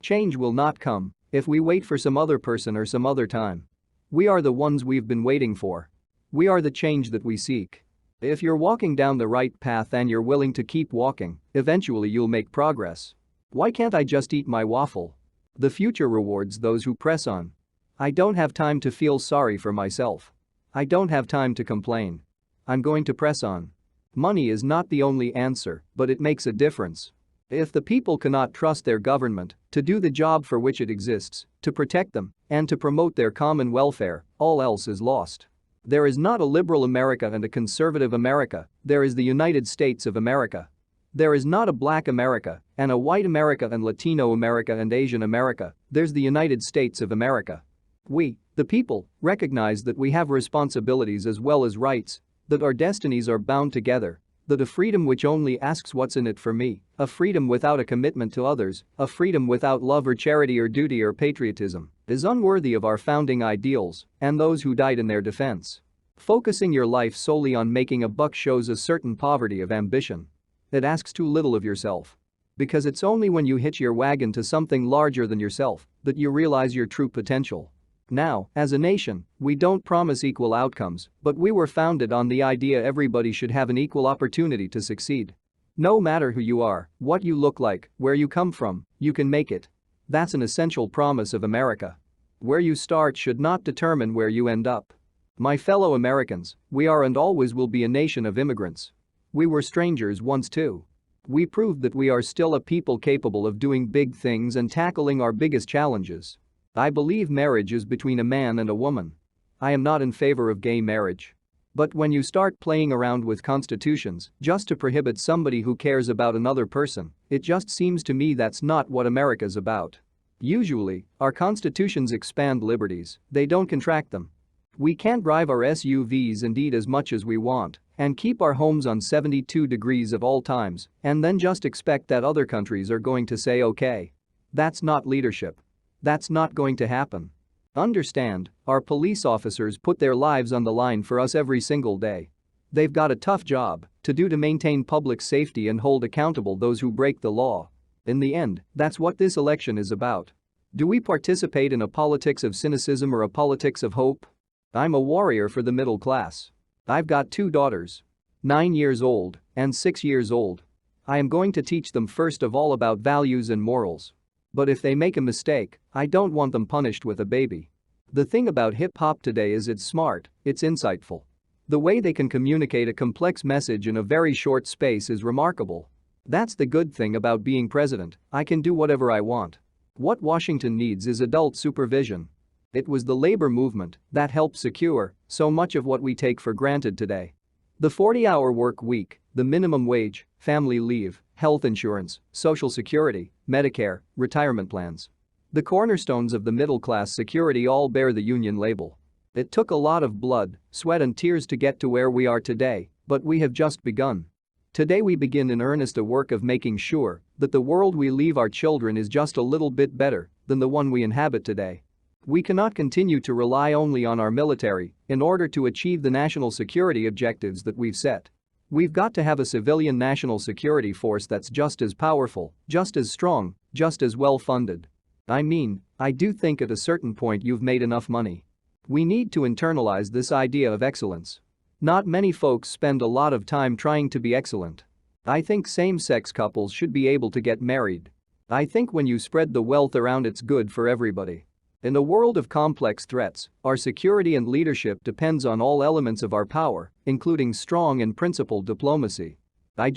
Change will not come if we wait for some other person or some other time. We are the ones we've been waiting for. We are the change that we seek. If you're walking down the right path and you're willing to keep walking, eventually you'll make progress. Why can't I just eat my waffle? The future rewards those who press on. I don't have time to feel sorry for myself. I don't have time to complain. I'm going to press on. Money is not the only answer, but it makes a difference. If the people cannot trust their government to do the job for which it exists, to protect them, and to promote their common welfare, all else is lost. There is not a liberal America and a conservative America, there is the United States of America. There is not a black America and a white America and Latino America and Asian America, there's the United States of America. We, the people, recognize that we have responsibilities as well as rights, that our destinies are bound together, that a freedom which only asks what's in it for me, a freedom without a commitment to others, a freedom without love or charity or duty or patriotism, is unworthy of our founding ideals and those who died in their defense. Focusing your life solely on making a buck shows a certain poverty of ambition. It asks too little of yourself. Because it's only when you hitch your wagon to something larger than yourself that you realize your true potential. Now, as a nation, we don't promise equal outcomes, but we were founded on the idea everybody should have an equal opportunity to succeed. No matter who you are, what you look like, where you come from, you can make it. That's an essential promise of America. Where you start should not determine where you end up. My fellow Americans, we are and always will be a nation of immigrants. We were strangers once too. We proved that we are still a people capable of doing big things and tackling our biggest challenges. I believe marriage is between a man and a woman. I am not in favor of gay marriage. But when you start playing around with constitutions just to prohibit somebody who cares about another person, it just seems to me that's not what America's about. Usually, our constitutions expand liberties, they don't contract them. We can't drive our SUVs and eat as much as we want and keep our homes on 72 degrees of all times and then just expect that other countries are going to say okay. That's not leadership. That's not going to happen. Understand, our police officers put their lives on the line for us every single day. They've got a tough job to do to maintain public safety and hold accountable those who break the law. In the end, that's what this election is about. Do we participate in a politics of cynicism or a politics of hope? I'm a warrior for the middle class. I've got 2 daughters. 9 years old and 6 years old. I am going to teach them first of all about values and morals. But if they make a mistake, I don't want them punished with a baby. The thing about hip-hop today is it's smart, it's insightful. The way they can communicate a complex message in a very short space is remarkable. That's the good thing about being president, I can do whatever I want. What Washington needs is adult supervision. It was the labor movement that helped secure so much of what we take for granted today. The 40-hour work week, the minimum wage, family leave, health insurance, Social Security, Medicare, retirement plans. The cornerstones of the middle-class security all bear the union label. It took a lot of blood, sweat and tears to get to where we are today, but we have just begun. Today we begin in earnest a work of making sure that the world we leave our children is just a little bit better than the one we inhabit today. We cannot continue to rely only on our military in order to achieve the national security objectives that we've set. We've got to have a civilian national security force that's just as powerful, just as strong, just as well-funded. I do think at a certain point you've made enough money. We need to internalize this idea of excellence. Not many folks spend a lot of time trying to be excellent. I think same-sex couples should be able to get married. I think when you spread the wealth around it's good for everybody. In a world of complex threats, our security and leadership depends on all elements of our power, including strong and principled diplomacy. I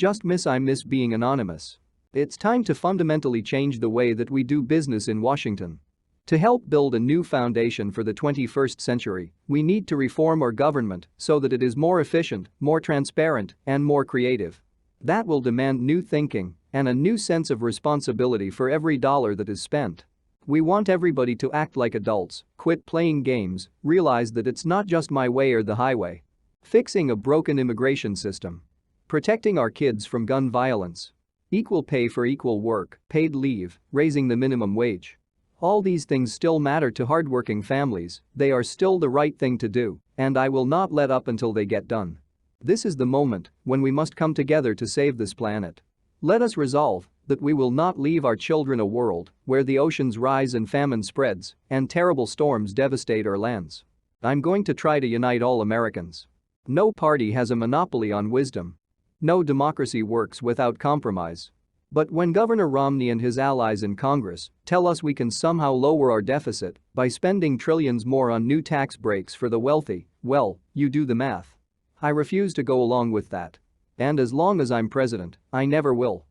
miss being anonymous. It's time to fundamentally change the way that we do business in Washington. To help build a new foundation for the 21st century, we need to reform our government so that it is more efficient, more transparent, and more creative. That will demand new thinking and a new sense of responsibility for every dollar that is spent. We want everybody to act like adults, quit playing games, realize that it's not just my way or the highway. Fixing a broken immigration system. Protecting our kids from gun violence. Equal pay for equal work, paid leave, raising the minimum wage. All these things still matter to hardworking families, they are still the right thing to do, and I will not let up until they get done. This is the moment when we must come together to save this planet. Let us resolve that we will not leave our children a world where the oceans rise and famine spreads and terrible storms devastate our lands. I'm going to try to unite all Americans. No party has a monopoly on wisdom. No democracy works without compromise. But when Governor Romney and his allies in Congress tell us we can somehow lower our deficit by spending trillions more on new tax breaks for the wealthy, well, you do the math. I refuse to go along with that. And as long as I'm president, I never will.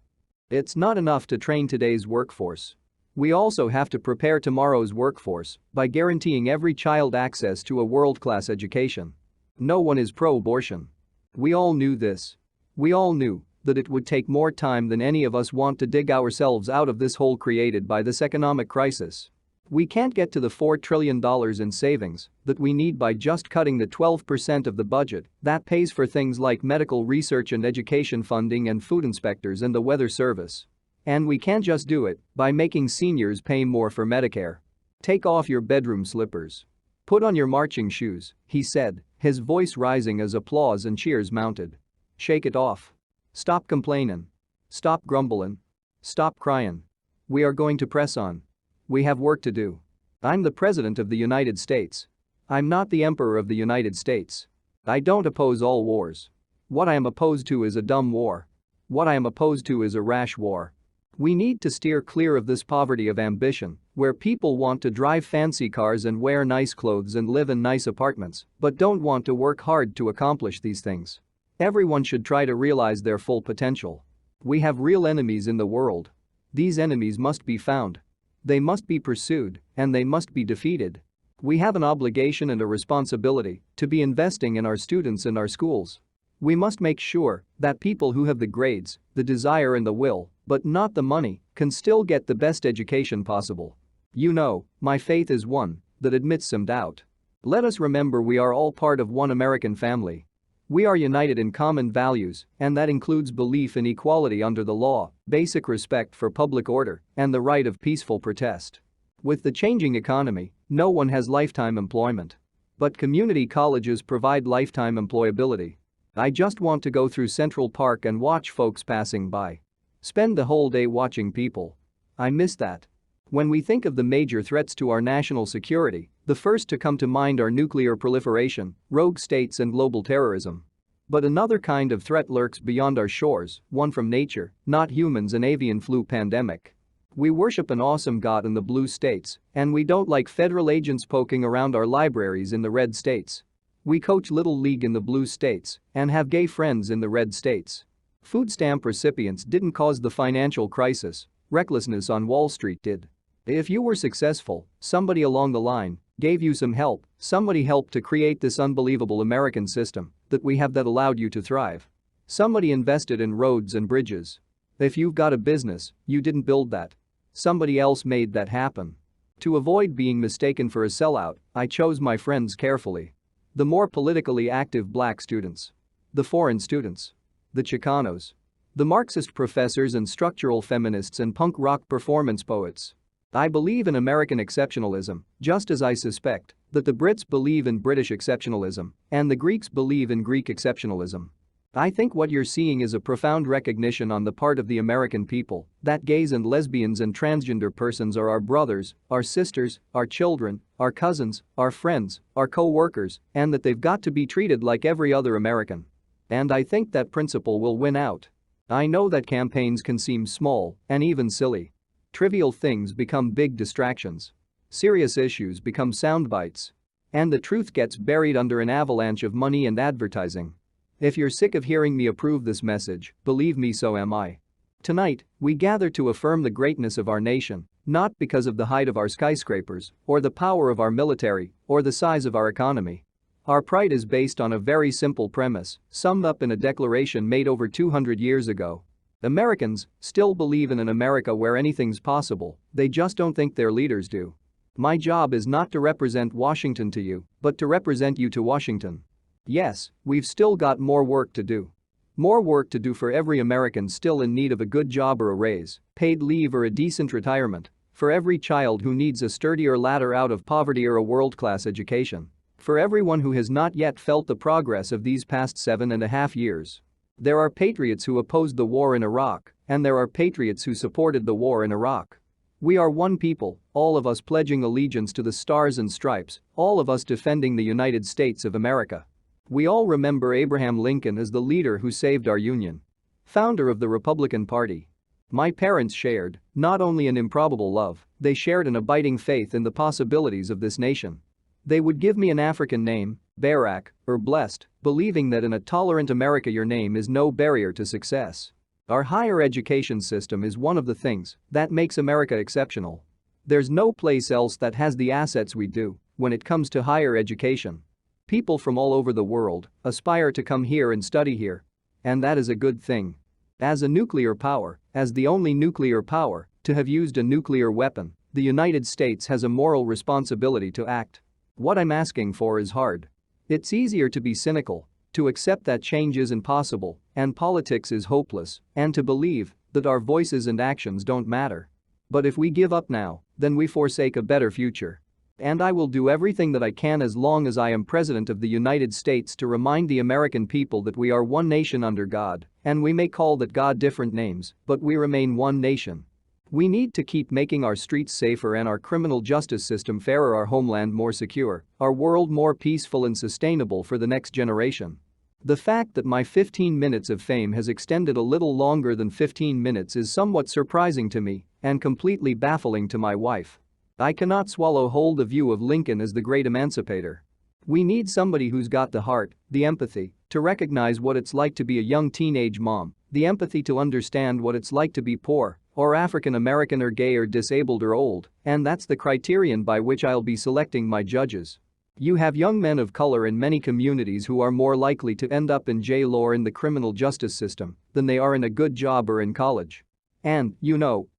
It's not enough to train today's workforce. We also have to prepare tomorrow's workforce by guaranteeing every child access to a world-class education. No one is pro-abortion. We all knew this. We all knew that it would take more time than any of us want to dig ourselves out of this hole created by this economic crisis. We can't get to the $4 trillion in savings that we need by just cutting the 12% of the budget that pays for things like medical research and education funding and food inspectors and the weather service. And we can't just do it by making seniors pay more for Medicare. Take off your bedroom slippers. Put on your marching shoes, he said, his voice rising as applause and cheers mounted. Shake it off. Stop complaining. Stop grumbling. Stop crying. We are going to press on. We have work to do. I'm the President of the United States. I'm not the Emperor of the United States. I don't oppose all wars. What I am opposed to is a dumb war. What I am opposed to is a rash war. We need to steer clear of this poverty of ambition, where people want to drive fancy cars and wear nice clothes and live in nice apartments, but don't want to work hard to accomplish these things. Everyone should try to realize their full potential. We have real enemies in the world. These enemies must be found. They must be pursued, and they must be defeated. We have an obligation and a responsibility to be investing in our students and our schools. We must make sure that people who have the grades, the desire and the will, but not the money, can still get the best education possible. You know, my faith is one that admits some doubt. Let us remember we are all part of one American family. We are united in common values, and that includes belief in equality under the law, basic respect for public order, and the right of peaceful protest. With the changing economy, no one has lifetime employment. But community colleges provide lifetime employability. I just want to go through Central Park and watch folks passing by. Spend the whole day watching people. I miss that. When we think of the major threats to our national security, the first to come to mind are nuclear proliferation, rogue states and global terrorism. But another kind of threat lurks beyond our shores, one from nature, not humans, an avian flu pandemic. We worship an awesome God in the blue states, and we don't like federal agents poking around our libraries in the red states. We coach Little League in the blue states and have gay friends in the red states. Food stamp recipients didn't cause the financial crisis, recklessness on Wall Street did. If you were successful, somebody along the line gave you some help, somebody helped to create this unbelievable American system that we have that allowed you to thrive. Somebody invested in roads and bridges. If you've got a business, you didn't build that. Somebody else made that happen. To avoid being mistaken for a sellout, I chose my friends carefully. The more politically active black students. The foreign students. The Chicanos. The Marxist professors and structural feminists and punk rock performance poets. I believe in American exceptionalism, just as I suspect that the Brits believe in British exceptionalism and the Greeks believe in Greek exceptionalism. I think what you're seeing is a profound recognition on the part of the American people that gays and lesbians and transgender persons are our brothers, our sisters, our children, our cousins, our friends, our co-workers, and that they've got to be treated like every other American. And I think that principle will win out. I know that campaigns can seem small and even silly. Trivial things become big distractions. Serious issues become sound bites. And the truth gets buried under an avalanche of money and advertising. If you're sick of hearing me approve this message, believe me, so am I. Tonight, we gather to affirm the greatness of our nation, not because of the height of our skyscrapers, or the power of our military, or the size of our economy. Our pride is based on a very simple premise, summed up in a declaration made over 200 years ago. Americans still believe in an America where anything's possible, they just don't think their leaders do. My job is not to represent Washington to you, but to represent you to Washington. Yes, we've still got more work to do. More work to do for every American still in need of a good job or a raise, paid leave or a decent retirement, for every child who needs a sturdier ladder out of poverty or a world-class education, for everyone who has not yet felt the progress of these past 7.5 years. There are patriots who opposed the war in Iraq, and there are patriots who supported the war in Iraq. We are one people, all of us pledging allegiance to the Stars and Stripes, all of us defending the United States of America. We all remember Abraham Lincoln as the leader who saved our Union. Founder of the Republican Party. My parents shared not only an improbable love, they shared an abiding faith in the possibilities of this nation. They would give me an African name, Barak, or Blessed, believing that in a tolerant America your name is no barrier to success. Our higher education system is one of the things that makes America exceptional. There's no place else that has the assets we do when it comes to higher education. People from all over the world aspire to come here and study here. And that is a good thing. As a nuclear power, as the only nuclear power to have used a nuclear weapon, the United States has a moral responsibility to act. What I'm asking for is hard. It's easier to be cynical, to accept that change is impossible and politics is hopeless, and to believe that our voices and actions don't matter. But if we give up now, then we forsake a better future. And I will do everything that I can as long as I am President of the United States to remind the American people that we are one nation under God, and we may call that God different names, but we remain one nation. We need to keep making our streets safer and our criminal justice system fairer, our homeland more secure, our world more peaceful and sustainable for the next generation. The fact that my 15 minutes of fame has extended a little longer than 15 minutes is somewhat surprising to me and completely baffling to my wife. I cannot swallow whole the view of Lincoln as the great emancipator. We need somebody who's got the heart, the empathy, to recognize what it's like to be a young teenage mom, the empathy to understand what it's like to be poor, or African American or gay or disabled or old, and that's the criterion by which I'll be selecting my judges. You have young men of color in many communities who are more likely to end up in jail or in the criminal justice system than they are in a good job or in college. And,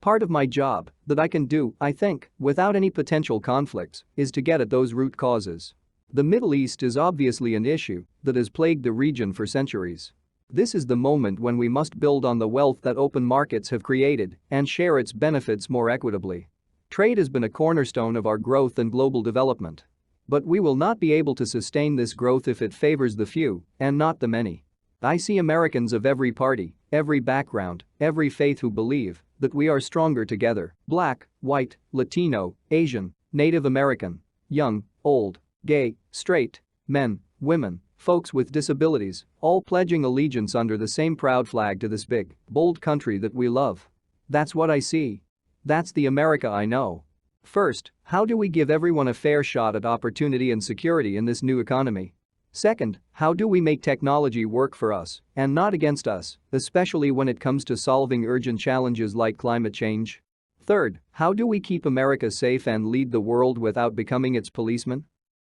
part of my job that I can do, I think, without any potential conflicts, is to get at those root causes. The Middle East is obviously an issue that has plagued the region for centuries. This is the moment when we must build on the wealth that open markets have created and share its benefits more equitably. Trade has been a cornerstone of our growth and global development. But we will not be able to sustain this growth if it favors the few and not the many. I see Americans of every party, every background, every faith who believe that we are stronger together, Black, white, Latino, Asian, Native American, young, old, gay, straight, men, women, folks with disabilities, all pledging allegiance under the same proud flag to this big, bold country that we love. That's what I see. That's the America I know. First, how do we give everyone a fair shot at opportunity and security in this new economy? Second, how do we make technology work for us and not against us, especially when it comes to solving urgent challenges like climate change? Third, how do we keep America safe and lead the world without becoming its policeman?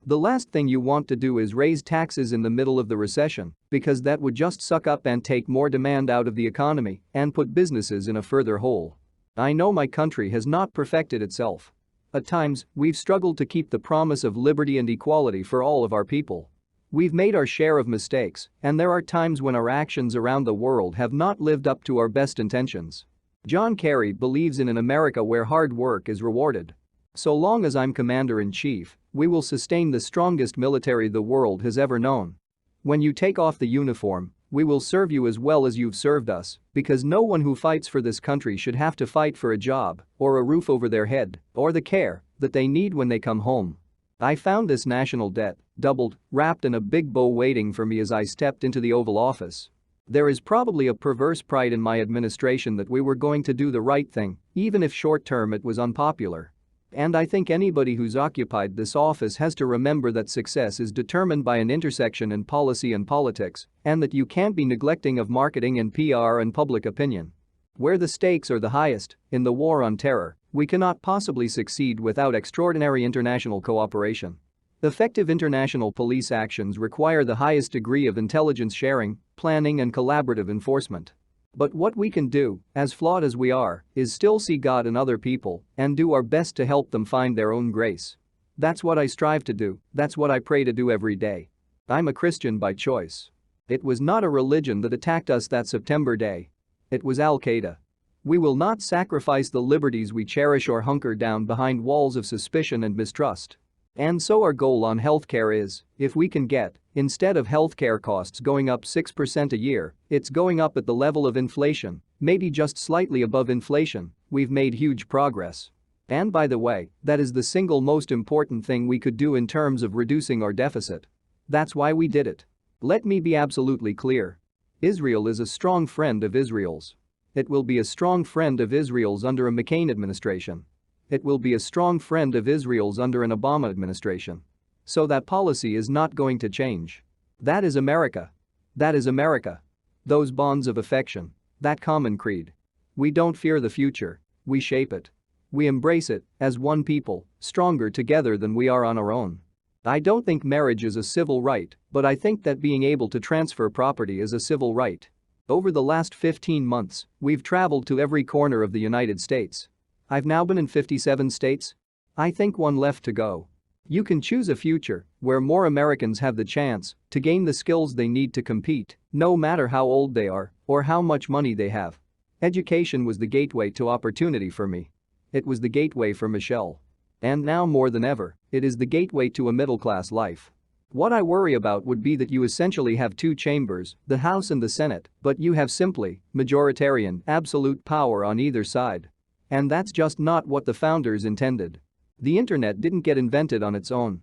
The last thing you want to do is raise taxes in the middle of the recession, because that would just suck up and take more demand out of the economy and put businesses in a further hole. I know my country has not perfected itself. At times, we've struggled to keep the promise of liberty and equality for all of our people. We've made our share of mistakes, and there are times when our actions around the world have not lived up to our best intentions. John Kerry believes in an America where hard work is rewarded. So long as I'm commander-in-chief, we will sustain the strongest military the world has ever known. When you take off the uniform, we will serve you as well as you've served us, because no one who fights for this country should have to fight for a job, or a roof over their head, or the care that they need when they come home. I found this national debt, doubled, wrapped in a big bow waiting for me as I stepped into the Oval Office. There is probably a perverse pride in my administration that we were going to do the right thing, even if short-term it was unpopular. And I think anybody who's occupied this office has to remember that success is determined by an intersection in policy and politics, and that you can't be neglecting of marketing and PR and public opinion. Where the stakes are the highest, in the war on terror, we cannot possibly succeed without extraordinary international cooperation. Effective international police actions require the highest degree of intelligence sharing, planning and collaborative enforcement. But what we can do, as flawed as we are, is still see God in other people and do our best to help them find their own grace. That's what I strive to do, that's what I pray to do every day. I'm a Christian by choice. It was not a religion that attacked us that September day. It was Al-Qaeda. We will not sacrifice the liberties we cherish or hunker down behind walls of suspicion and mistrust. And so our goal on healthcare is, if we can get Instead of healthcare costs going up 6% a year, it's going up at the level of inflation, maybe just slightly above inflation. We've made huge progress. And by the way, that is the single most important thing we could do in terms of reducing our deficit. That's why we did it. Let me be absolutely clear. Israel is a strong friend of Israel's. It will be a strong friend of Israel's under a McCain administration. It will be a strong friend of Israel's under an Obama administration. So that policy is not going to change. That is America. That is America. Those bonds of affection. That common creed. We don't fear the future, we shape it. We embrace it, as one people, stronger together than we are on our own. I don't think marriage is a civil right, but I think that being able to transfer property is a civil right. Over the last 15 months, we've traveled to every corner of the United States. I've now been in 57 states. I think one left to go. You can choose a future where more Americans have the chance to gain the skills they need to compete, no matter how old they are or how much money they have. Education was the gateway to opportunity for me. It was the gateway for Michelle. And now more than ever, it is the gateway to a middle-class life. What I worry about would be that you essentially have two chambers, the House and the Senate, but you have simply majoritarian, absolute power on either side. And that's just not what the founders intended. The internet didn't get invented on its own.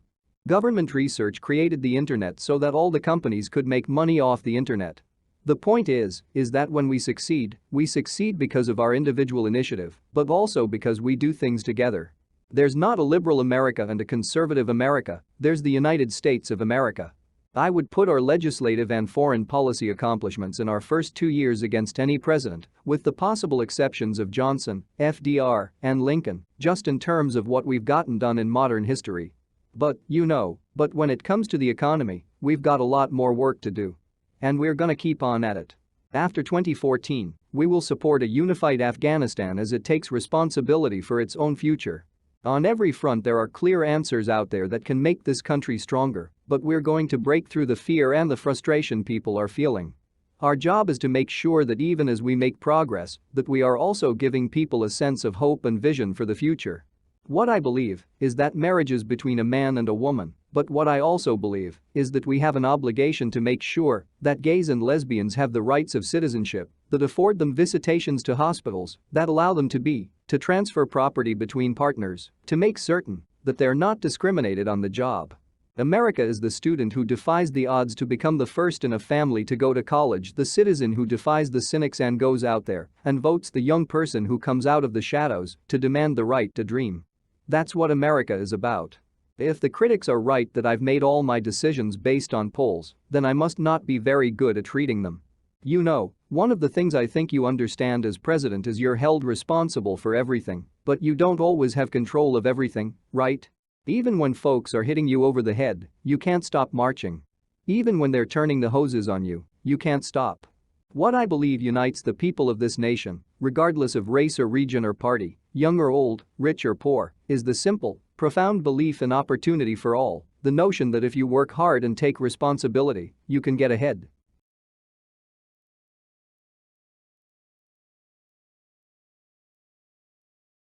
Government research created the internet so that all the companies could make money off the internet. The point is that when we succeed because of our individual initiative, but also because we do things together. There's not a liberal America and a conservative America, there's the United States of America. I would put our legislative and foreign policy accomplishments in our first 2 years against any president, with the possible exceptions of Johnson, FDR, and Lincoln, just in terms of what we've gotten done in modern history. But when it comes to the economy, we've got a lot more work to do. And we're gonna keep on at it. After 2014, we will support a unified Afghanistan as it takes responsibility for its own future. On every front there are clear answers out there that can make this country stronger, but we're going to break through the fear and the frustration people are feeling. Our job is to make sure that even as we make progress, that we are also giving people a sense of hope and vision for the future. What I believe is that marriage is between a man and a woman, but what I also believe is that we have an obligation to make sure that gays and lesbians have the rights of citizenship, that afford them visitations to hospitals, that allow them to transfer property between partners, to make certain that they're not discriminated on the job. America is the student who defies the odds to become the first in a family to go to college, the citizen who defies the cynics and goes out there and votes, the young person who comes out of the shadows to demand the right to dream. That's what America is about. If the critics are right that I've made all my decisions based on polls, then I must not be very good at reading them. You know, one of the things I think you understand as president is you're held responsible for everything, but you don't always have control of everything, right? Even when folks are hitting you over the head, you can't stop marching. Even when they're turning the hoses on you, you can't stop. What I believe unites the people of this nation, regardless of race or region or party, young or old, rich or poor, is the simple, profound belief in opportunity for all, the notion that if you work hard and take responsibility, you can get ahead.